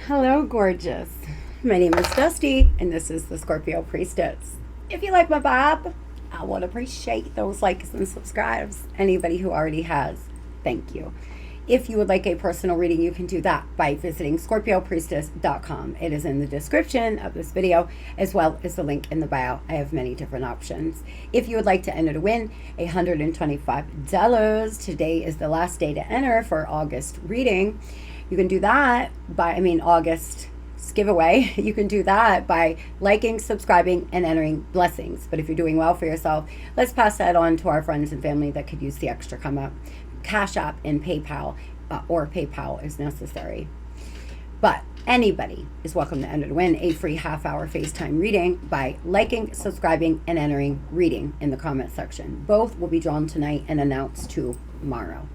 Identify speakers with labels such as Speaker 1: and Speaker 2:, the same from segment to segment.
Speaker 1: Hello, gorgeous. My name is Dusty, and this is the Scorpio Priestess. If you like my vibe, I would appreciate those likes and subscribes. Anybody who already has, thank you. If you would like a personal reading, you can do that by visiting Scorpiopriestess.com. It is in the description of this video, as well as the link in the bio. I have many different options. If you would like to enter to win $125, today is the last day to enter for August reading. You can do that by, August giveaway. You can do that by liking, subscribing, and entering blessings. But if you're doing well for yourself, let's pass that on to our friends and family that could use the extra come up. Cash App and PayPal, or PayPal is necessary. But anybody is welcome to enter to win a free half-hour FaceTime reading by liking, subscribing, and entering reading in the comment section. Both will be drawn tonight and announced tomorrow.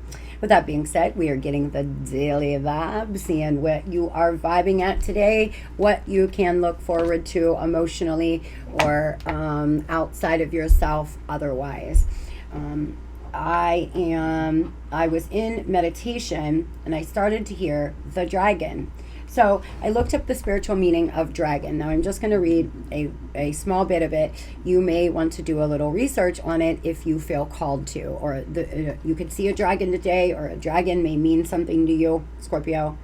Speaker 1: With that being said, we are getting the daily vibe, seeing what you are vibing at today, what you can look forward to emotionally or outside of yourself otherwise. I was in meditation and I started to hear the dragon. So I looked up the spiritual meaning of dragon. Now I'm just going to read a small bit of it. You may want to do a little research on it if you feel called to. Or you could see a dragon today, or a dragon may mean something to you, Scorpio.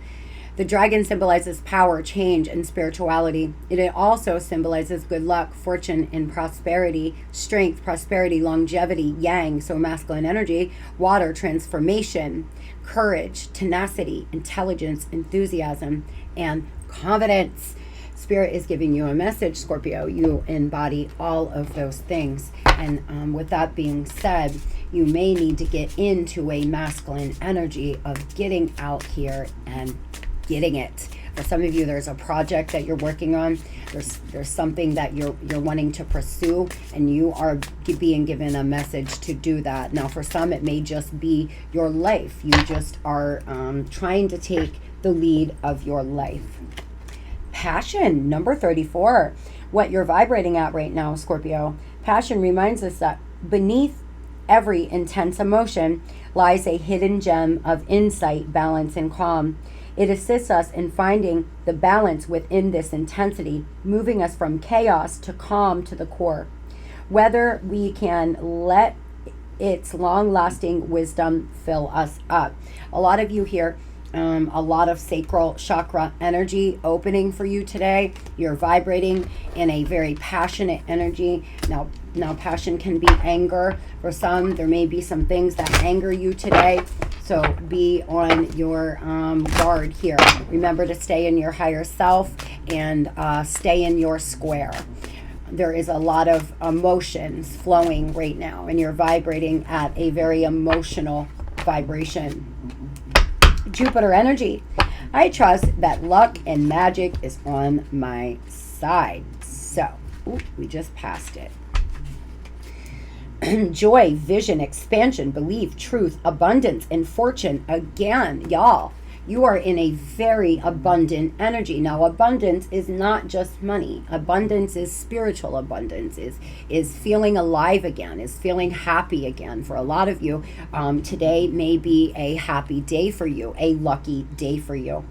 Speaker 1: The dragon symbolizes power, change, and spirituality. It also symbolizes good luck, fortune, and prosperity, strength, prosperity, longevity, yang, so masculine energy, water, transformation, courage, tenacity, intelligence, enthusiasm, and confidence. Spirit is giving you a message, Scorpio. You embody all of those things. And with that being said, you may need to get into a masculine energy of getting out here and getting it. For some of you, there's a project that you're working on. There's something that you're wanting to pursue, and you are being given a message to do that. Now, for some, it may just be your life. You just are trying to take the lead of your life. Passion, number 34. What you're vibrating at right now, Scorpio. Passion reminds us that beneath every intense emotion lies a hidden gem of insight, balance, and calm. It assists us in finding the balance within this intensity, moving us from chaos to calm to the core. Whether we can let its long-lasting wisdom fill us up. A lot of you here, a lot of sacral chakra energy opening for you today. You're vibrating in a very passionate energy. Now passion can be anger. For some, there may be some things that anger you today. So be on your guard here. Remember to stay in your higher self and stay in your square. There is a lot of emotions flowing right now, and you're vibrating at a very emotional vibration. Jupiter energy. I trust that luck and magic is on my side. So, we just passed it. Joy, vision, expansion, belief, truth, abundance, and fortune. Again, y'all, you are in a very abundant energy. Now, abundance is not just money. Abundance is spiritual abundance, is feeling alive again, is feeling happy again. For a lot of you, today may be a happy day for you, a lucky day for you.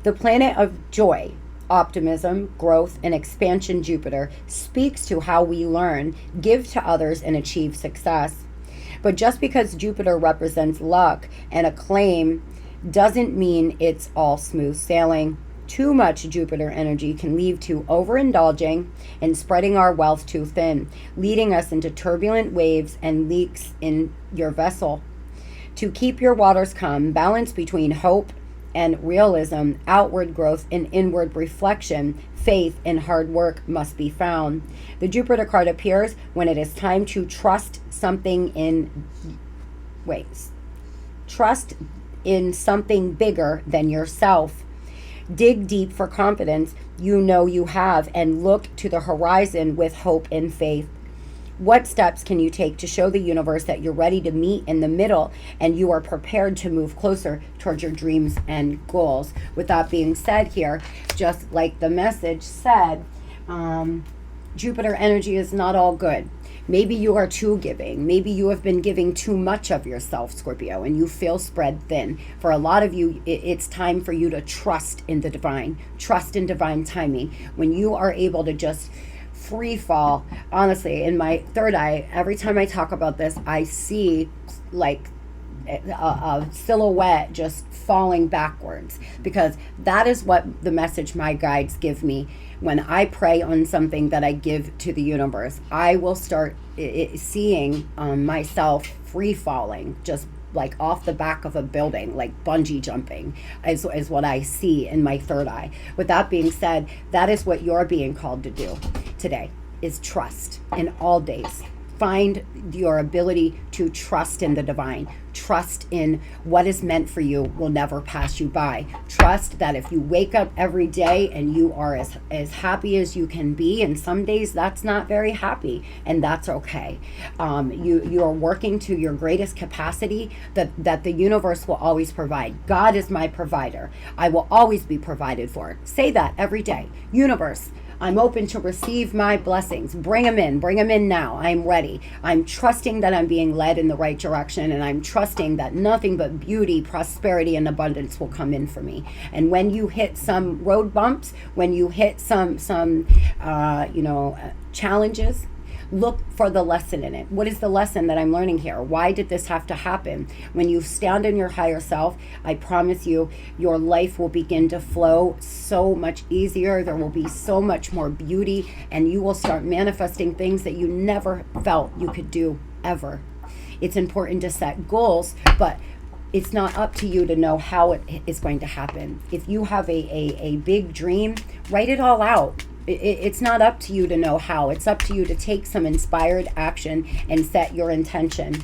Speaker 1: The planet of joy, optimism, growth, and expansion, Jupiter, speaks to how we learn, give to others, and achieve success. But just because Jupiter represents luck and acclaim doesn't mean it's all smooth sailing. Too much Jupiter energy can lead to overindulging and spreading our wealth too thin, leading us into turbulent waves and leaks in your vessel. To keep your waters calm, balance between hope and realism, outward growth and inward reflection, faith and hard work must be found. The Jupiter card appears when it is time to trust something in something bigger than yourself. Dig deep for confidence you know you have, and look to the horizon with hope and faith. What steps can you take to show the universe that you're ready to meet in the middle and you are prepared to move closer towards your dreams and goals? With that being said here, just like the message said, Jupiter energy is not all good. Maybe you are too giving. Maybe you have been giving too much of yourself, Scorpio, and you feel spread thin. For a lot of you, it's time for you to trust in the divine, trust in divine timing. When you are able to just free fall, honestly, in my third eye, every time I talk about this, I see like a silhouette just falling backwards, because that is what the message my guides give me. When I pray on something that I give to the universe, I will start seeing myself free falling, just like off the back of a building, like bungee jumping is what I see in my third eye. With that being said, that is what you're being called to do today, is trust in all days. Find your ability to trust in the divine. Trust in what is meant for you will never pass you by. Trust that if you wake up every day and you are as happy as you can be, and some days that's not very happy, and that's okay. You are working to your greatest capacity, that the universe will always provide. God is my provider. I will always be provided for. Say that every day. Universe, I'm open to receive my blessings. Bring them in now. I'm ready. I'm trusting that I'm being led in the right direction, and I'm trusting that nothing but beauty, prosperity, and abundance will come in for me. And when you hit some road bumps, when you hit some challenges, look for the lesson in it. What is the lesson that I'm learning here? Why did this have to happen? When you stand in your higher self, I promise you, your life will begin to flow so much easier. There will be so much more beauty, and you will start manifesting things that you never felt you could do ever. It's important to set goals, but it's not up to you to know how it is going to happen. If you have a big dream, write it all out. It's not up to you to know how. It's up to you to take some inspired action and set your intention.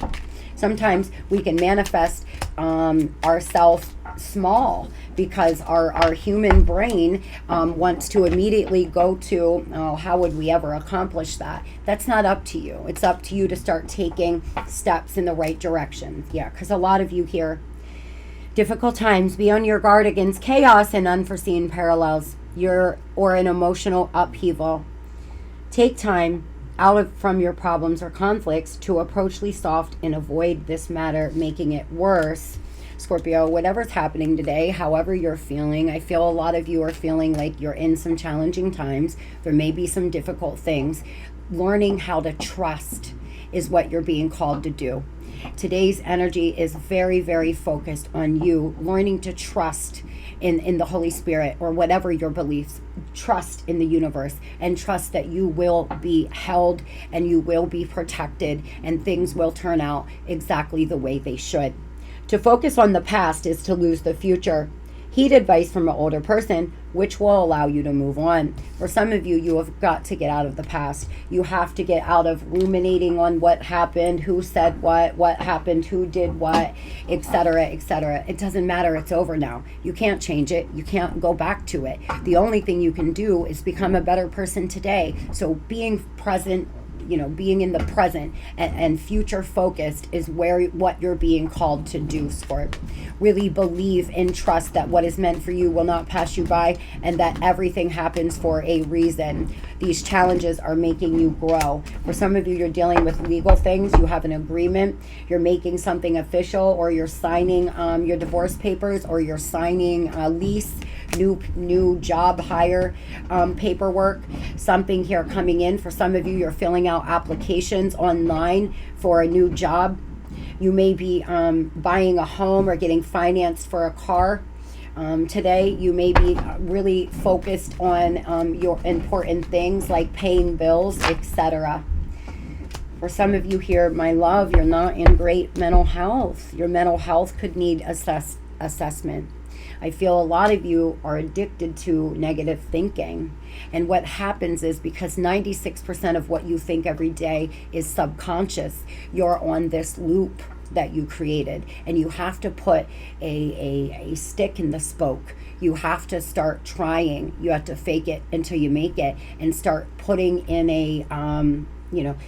Speaker 1: Sometimes we can manifest ourselves small because our human brain wants to immediately go to, oh, how would we ever accomplish that? That's not up to you. It's up to you to start taking steps in the right direction. Yeah, because a lot of you here, difficult times, be on your guard against chaos and unforeseen parallels. Or an emotional upheaval. Take time out from your problems or conflicts to appropriately soft and avoid this matter making it worse. Scorpio, whatever's happening today, however you're feeling, I feel a lot of you are feeling like you're in some challenging times. There may be some difficult things. Learning how to trust is what you're being called to do. Today's energy is very, very focused on you learning to trust in the Holy Spirit, or whatever your beliefs. Trust in the universe, and trust that you will be held and you will be protected, and things will turn out exactly the way they should. To focus on the past is to lose the future. Heed advice from an older person, which will allow you to move on. For some of you, you have got to get out of the past. You have to get out of ruminating on what happened, who said what happened, who did what, etc., etc. It doesn't matter. It's over now. You can't change it. You can't go back to it. The only thing you can do is become a better person today. So being present, being in the present and future focused is what you're being called to do, Scorp. Really believe and trust that what is meant for you will not pass you by, and that everything happens for a reason. These challenges are making you grow. For some of you, you're dealing with legal things. You have an agreement. You're making something official, or you're signing your divorce papers, or you're signing a lease, new job hire paperwork. Something here coming in. For some of you, you're filling out applications online for a new job. You may be buying a home or getting financed for a car. Today, you may be really focused on your important things like paying bills, etc. For some of you here, my love, you're not in great mental health. Your mental health could need assessment. I feel a lot of you are addicted to negative thinking. And what happens is, because 96% of what you think every day is subconscious, you're on this loop that you created. And you have to put a stick in the spoke. You have to start trying. You have to fake it until you make it, and start putting in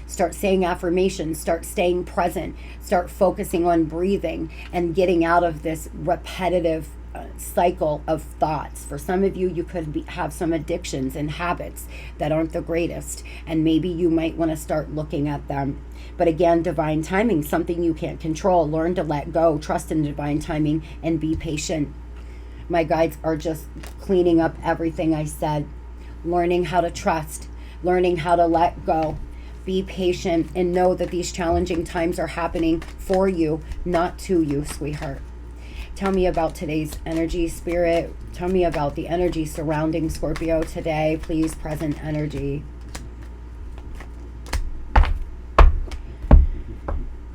Speaker 1: start saying affirmations, start staying present, start focusing on breathing and getting out of this repetitive cycle of thoughts. For some of you, you could have some addictions and habits that aren't the greatest, and maybe you might want to start looking at them. But again, divine timing, something you can't control. Learn to let go, trust in divine timing, and be patient. My guides are just cleaning up everything I said. Learning how to trust, learning how to let go. Be patient and know that these challenging times are happening for you, not to you, sweetheart. Tell me about today's energy, Spirit. Tell me about the energy surrounding Scorpio today. Please, present energy.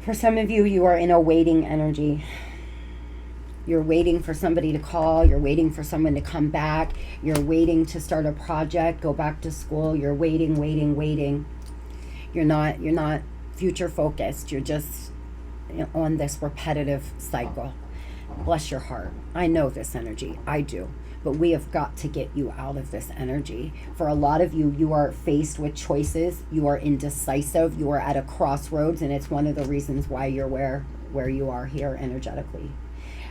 Speaker 1: For some of you, you are in a waiting energy. You're waiting for somebody to call. You're waiting for someone to come back. You're waiting to start a project, go back to school. You're waiting, waiting, waiting. You're not future focused. You're just on this repetitive cycle. Bless your heart. I know this energy. I do. But we have got to get you out of this energy. For a lot of you, you are faced with choices. You are indecisive. You are at a crossroads, and it's one of the reasons why you're where you are here energetically.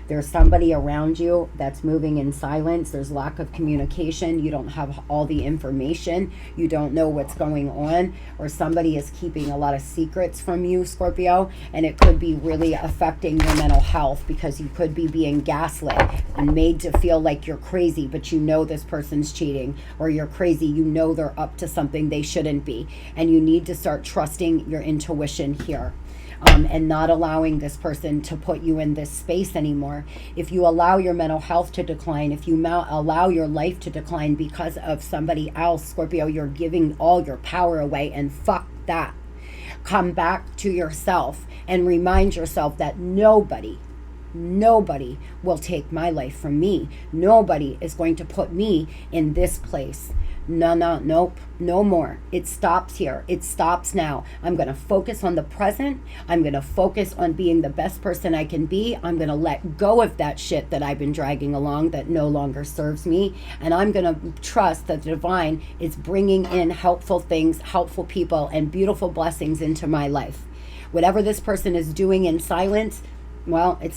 Speaker 1: There's somebody around you that's moving in silence. There's lack of communication. You don't have all the information. You don't know what's going on. Or somebody is keeping a lot of secrets from you, Scorpio. And it could be really affecting your mental health, because you could be being gaslit and made to feel like you're crazy, but you know this person's cheating. Or you're crazy. You know they're up to something they shouldn't be. And you need to start trusting your intuition here. And not allowing this person to put you in this space anymore. If you allow your mental health to decline, if you allow your life to decline because of somebody else, Scorpio, you're giving all your power away, and fuck that. Come back to yourself and remind yourself that nobody will take my life from me. Nobody is going to put me in this place. Nope, no more. It stops here. It stops now. I'm going to focus on the present. I'm going to focus on being the best person I can be. I'm going to let go of that shit that I've been dragging along that no longer serves me. And I'm going to trust that the divine is bringing in helpful things, helpful people, and beautiful blessings into my life. Whatever this person is doing in silence, well, I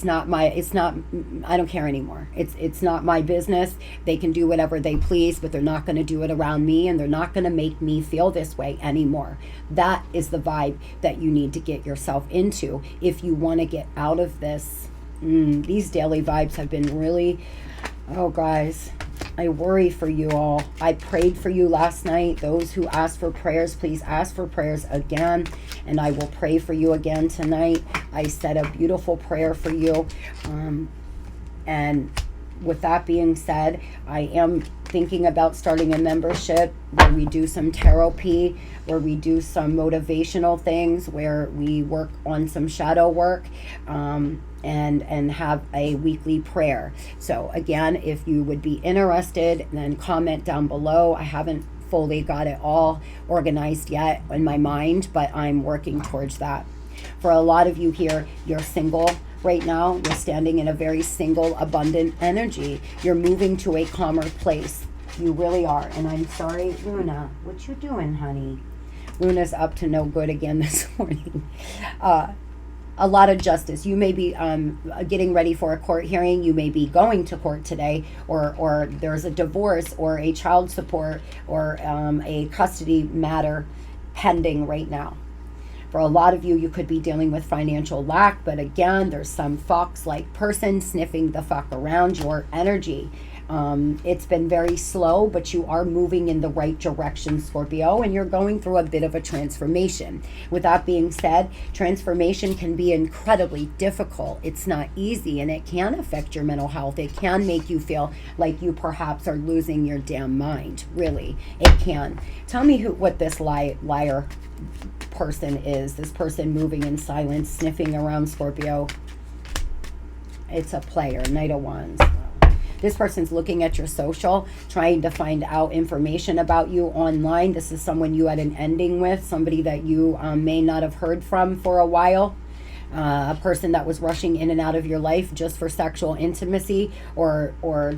Speaker 1: don't care anymore. It's not my business. They can do whatever they please, but they're not going to do it around me, and they're not going to make me feel this way anymore. That is the vibe that you need to get yourself into if you want to get out of this. These daily vibes have been really, oh guys, I worry for you all. I prayed for you last night. Those who asked for prayers, please ask for prayers again. And I will pray for you again tonight. I said a beautiful prayer for you. And with that being said, I am thinking about starting a membership where we do some Tarotphy, where we do some motivational things, where we work on some shadow work, and have a weekly prayer. So again, if you would be interested, then comment down below. I haven't fully got it all organized yet in my mind, but I'm working towards that. For a lot of you here, you're single right now. You're standing in a very single, abundant energy. You're moving to a calmer place. You really are. And I'm sorry, Luna, what you doing, honey? Luna's up to no good again this morning. A lot of justice. You may be getting ready for a court hearing. You may be going to court today, or there's a divorce or a child support or a custody matter pending right now. For a lot of you, you could be dealing with financial lack, but again, there's some fox-like person sniffing the fuck around your energy. It's been very slow, but you are moving in the right direction, Scorpio, and you're going through a bit of a transformation. With that being said, transformation can be incredibly difficult. It's not easy, and it can affect your mental health. It can make you feel like you perhaps are losing your damn mind. Really, it can. Tell me what this liar person is. This person moving in silence, sniffing around, Scorpio. It's a player. Knight of Wands. This person's looking at your social, trying to find out information about you online. This is someone you had an ending with, somebody that you may not have heard from for a while. a person that was rushing in and out of your life just for sexual intimacy, or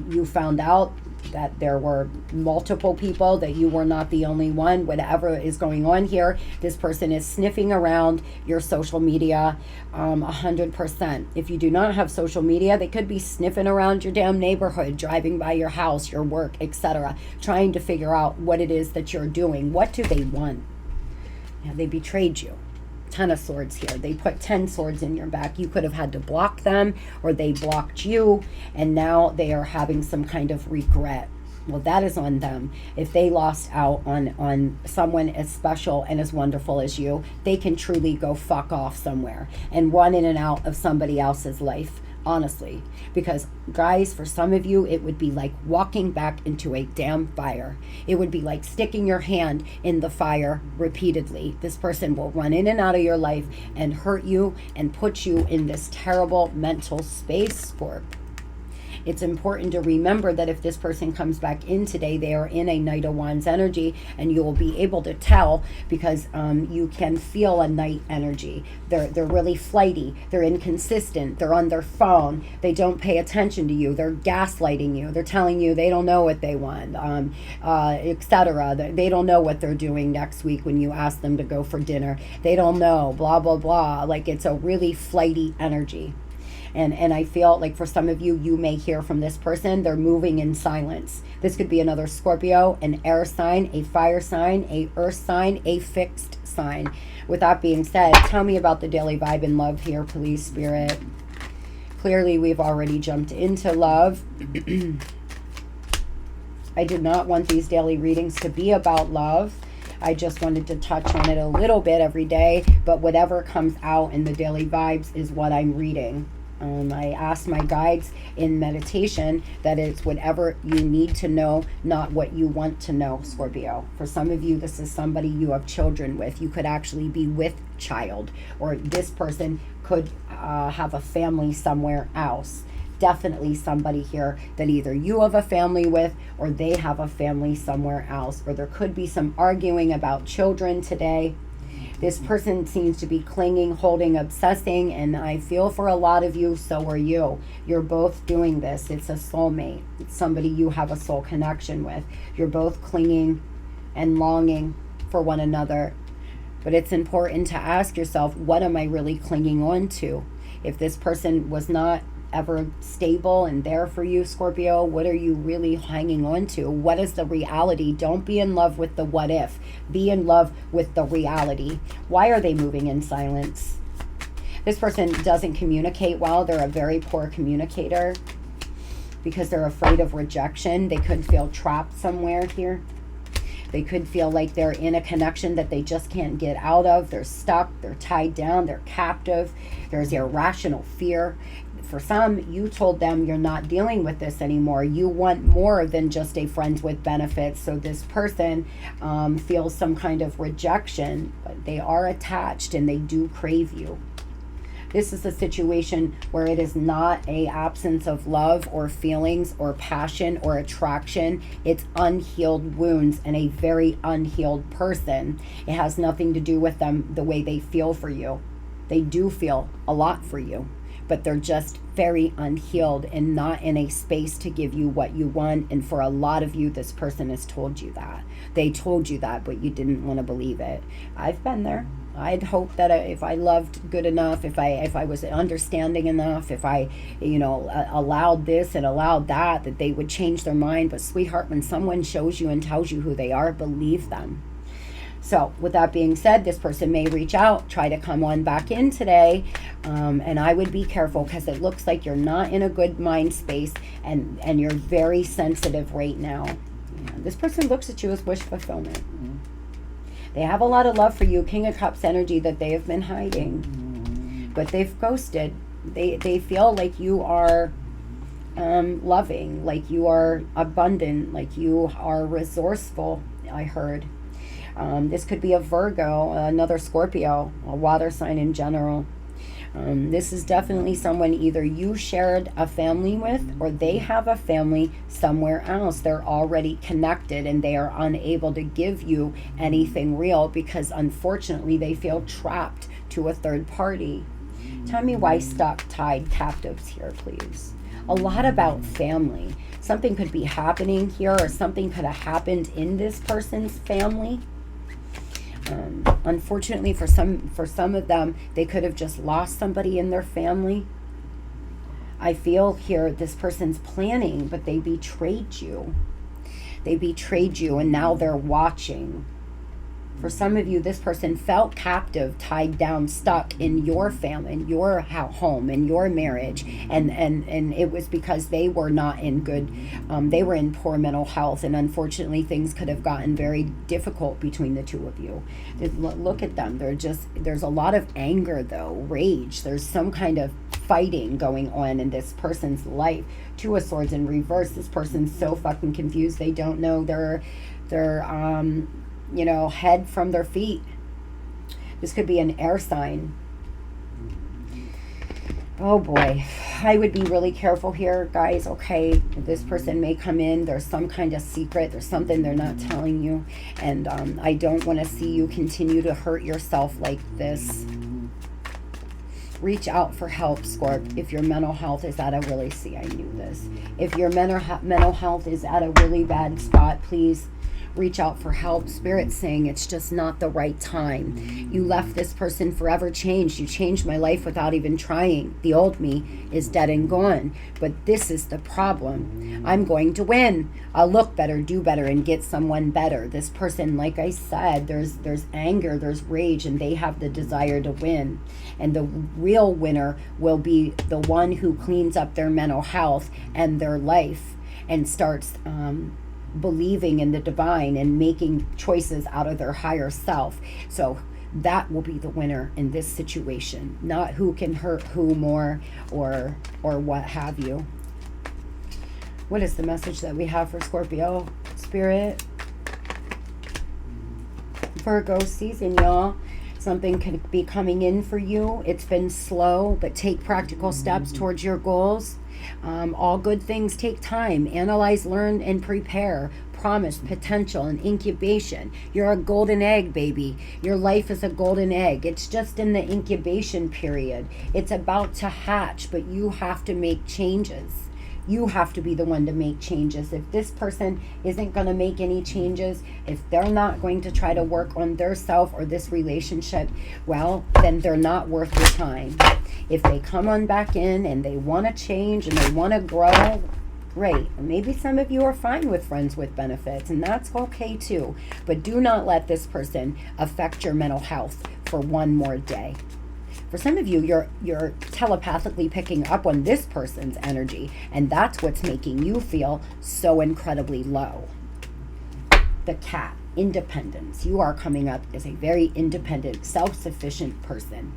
Speaker 1: you found out that there were multiple people, that you were not the only one. Whatever is going on here, this person is sniffing around your social media 100%. If you do not have social media, they could be sniffing around your damn neighborhood, driving by your house, your work, etc., trying to figure out what it is that you're doing. What do they want? Yeah, they betrayed you. 10 of Swords here. They put 10 swords in your back. You could have had to block them, or they blocked you, and now they are having some kind of regret. Well, that is on them. If they lost out on someone as special and as wonderful as you, they can truly go fuck off somewhere and run in and out of somebody else's life. Honestly, because guys, for some of you, it would be like walking back into a damn fire. It would be like sticking your hand in the fire repeatedly. This person will run in and out of your life and hurt you and put you in this terrible mental space, Scorp. It's important to remember that if this person comes back in today, they are in a Knight of Wands energy, and you will be able to tell because you can feel a Knight energy. They're really flighty. They're inconsistent. They're on their phone. They don't pay attention to you. They're gaslighting you. They're telling you they don't know what they want, etc. They don't know what they're doing next week when you ask them to go for dinner. They don't know, blah, blah, blah. Like, it's a really flighty energy. And I feel like for some of you, you may hear from this person, they're moving in silence. This could be another Scorpio, an air sign, a fire sign, a earth sign, a fixed sign. With that being said, tell me about the daily vibe in love here, please, Spirit. Clearly, we've already jumped into love. I did not want these daily readings to be about love. I just wanted to touch on it a little bit every day, but whatever comes out in the daily vibes is what I'm reading. I asked my guides in meditation that it's whatever you need to know, not what you want to know, Scorpio. For some of you, this is somebody you have children with. You could actually be with child, or this person could have a family somewhere else. Definitely somebody here that either you have a family with, or they have a family somewhere else, or there could be some arguing about children today. This person seems to be clinging, holding, obsessing, and I feel for a lot of you, so are you. You're both doing this. It's a soulmate. It's somebody you have a soul connection with. You're both clinging and longing for one another. But it's important to ask yourself, what am I really clinging on to? If this person was not ever stable and there for you, Scorpio, what are you really hanging on to? What is the reality? Don't be in love with the what if. Be in love with the reality. Why are they moving in silence? This person doesn't communicate well. They're a very poor communicator because they're afraid of rejection. They could feel trapped somewhere here. They could feel like they're in a connection that they just can't get out of. They're stuck. They're tied down. They're captive. There's irrational fear. For some, you told them you're not dealing with this anymore. You want more than just a friends with benefits. So this person feels some kind of rejection, but they are attached and they do crave you. This is a situation where it is not a absence of love or feelings or passion or attraction. It's unhealed wounds and a very unhealed person. It has nothing to do with them, the way they feel for you. They do feel a lot for you, but they're just very unhealed and not in a space to give you what you want. And for a lot of you, this person has told you that. They told you that, but you didn't want to believe it. I've been there. I'd hope that if I loved good enough, if I was understanding enough, if I, allowed this and allowed that they would change their mind. But sweetheart, when someone shows you and tells you who they are, believe them. So with that being said, this person may reach out, try to come on back in today. And I would be careful because it looks like you're not in a good mind space and you're very sensitive right now. Yeah, this person looks at you as wish fulfillment. They have a lot of love for you, King of Cups energy that they have been hiding. But they've ghosted. They feel like you are loving, like you are abundant, like you are resourceful, I heard. This could be a Virgo, another Scorpio, a water sign in general. This is definitely someone either you shared a family with or they have a family somewhere else. They're already connected and they are unable to give you anything real because unfortunately they feel trapped to a third party. Tell me why stuck, tied, captives here, please. A lot about family. Something could be happening here, or something could have happened in this person's family. Unfortunately, for some of them, they could have just lost somebody in their family. I feel here this person's planning, but they betrayed you. They betrayed you, and now they're watching. For some of you, this person felt captive, tied down, stuck in your family, in your home, in your marriage. And it was because they were not in good, they were in poor mental health. And unfortunately, things could have gotten very difficult between the two of you. Look at them. There's a lot of anger, though, rage. There's some kind of fighting going on in this person's life. Two of Swords in reverse. This person's so fucking confused. They don't know their head from their feet. This could be an air sign. Oh boy, I would be really careful here, guys. Okay, this person may come in, there's some kind of secret, there's something they're not telling you, and I don't want to see you continue to hurt yourself like this. Reach out for help, Scorp. If your mental health is at a really, I knew this. If your mental health is at a really bad spot, please reach out for help. Spirit's saying it's just not the right time. You left this person forever changed. You changed my life without even trying. The old me is dead and gone. But this is the problem. I'm going to win. I'll look better, do better, and get someone better. This person, like I said, there's anger, there's rage, and they have the desire to win. And the real winner will be the one who cleans up their mental health and their life and starts believing in the divine and making choices out of their higher self. So that will be the winner in this situation, not who can hurt who more or what have you. What is the message that we have for Scorpio, Spirit? Virgo season, y'all. Something could be coming in for you. It's been slow, but take practical steps towards your goals. All good things take time. Analyze, learn, and prepare. Promise, potential, and incubation. You're a golden egg, baby. Your life is a golden egg. It's just in the incubation period. It's about to hatch, but you have to make changes. You have to be the one to make changes. If this person isn't going to make any changes, if they're not going to try to work on their self or this relationship, well, then they're not worth your time. If they come on back in and they want to change and they want to grow, great. Maybe some of you are fine with friends with benefits, and that's okay too. But do not let this person affect your mental health for one more day. For some of you, you're telepathically picking up on this person's energy, and that's what's making you feel so incredibly low. The Cat, independence. You are coming up as a very independent, self-sufficient person.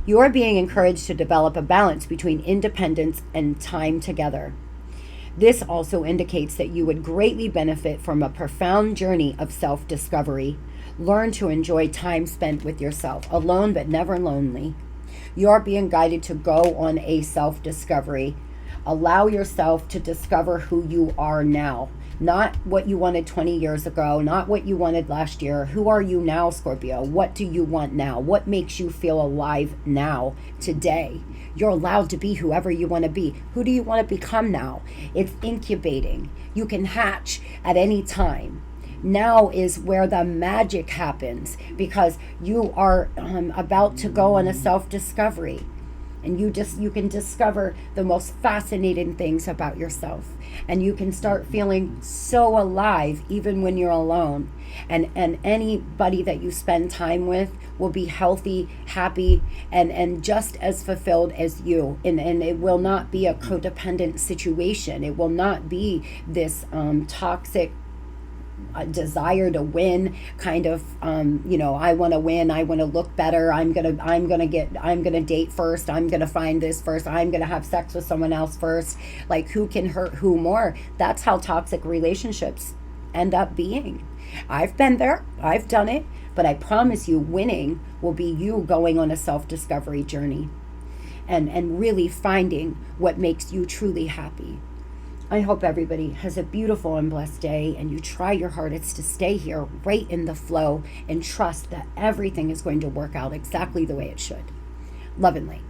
Speaker 1: You are being encouraged to develop a balance between independence and time together. This also indicates that you would greatly benefit from a profound journey of self-discovery. Learn to enjoy time spent with yourself, alone but never lonely. You're being guided to go on a self-discovery. Allow yourself to discover who you are now. Not what you wanted 20 years ago, not what you wanted last year. Who are you now, Scorpio? What do you want now? What makes you feel alive now, today? You're allowed to be whoever you want to be. Who do you want to become now? It's incubating. You can hatch at any time. Now is where the magic happens, because you are about to go on a self-discovery, and you can discover the most fascinating things about yourself, and you can start feeling so alive even when you're alone, and anybody that you spend time with will be healthy, happy, and just as fulfilled as you, and it will not be a codependent situation. It will not be this toxic desire to win kind of I want to win, I want to look better, I'm gonna date first, I'm gonna find this first, I'm gonna have sex with someone else first. Like, who can hurt who more? That's how toxic relationships end up being. I've been there, I've done it, but I promise you, winning will be you going on a self-discovery journey and really finding what makes you truly happy. I hope everybody has a beautiful and blessed day, and you try your hardest to stay here right in the flow and trust that everything is going to work out exactly the way it should. lovingly.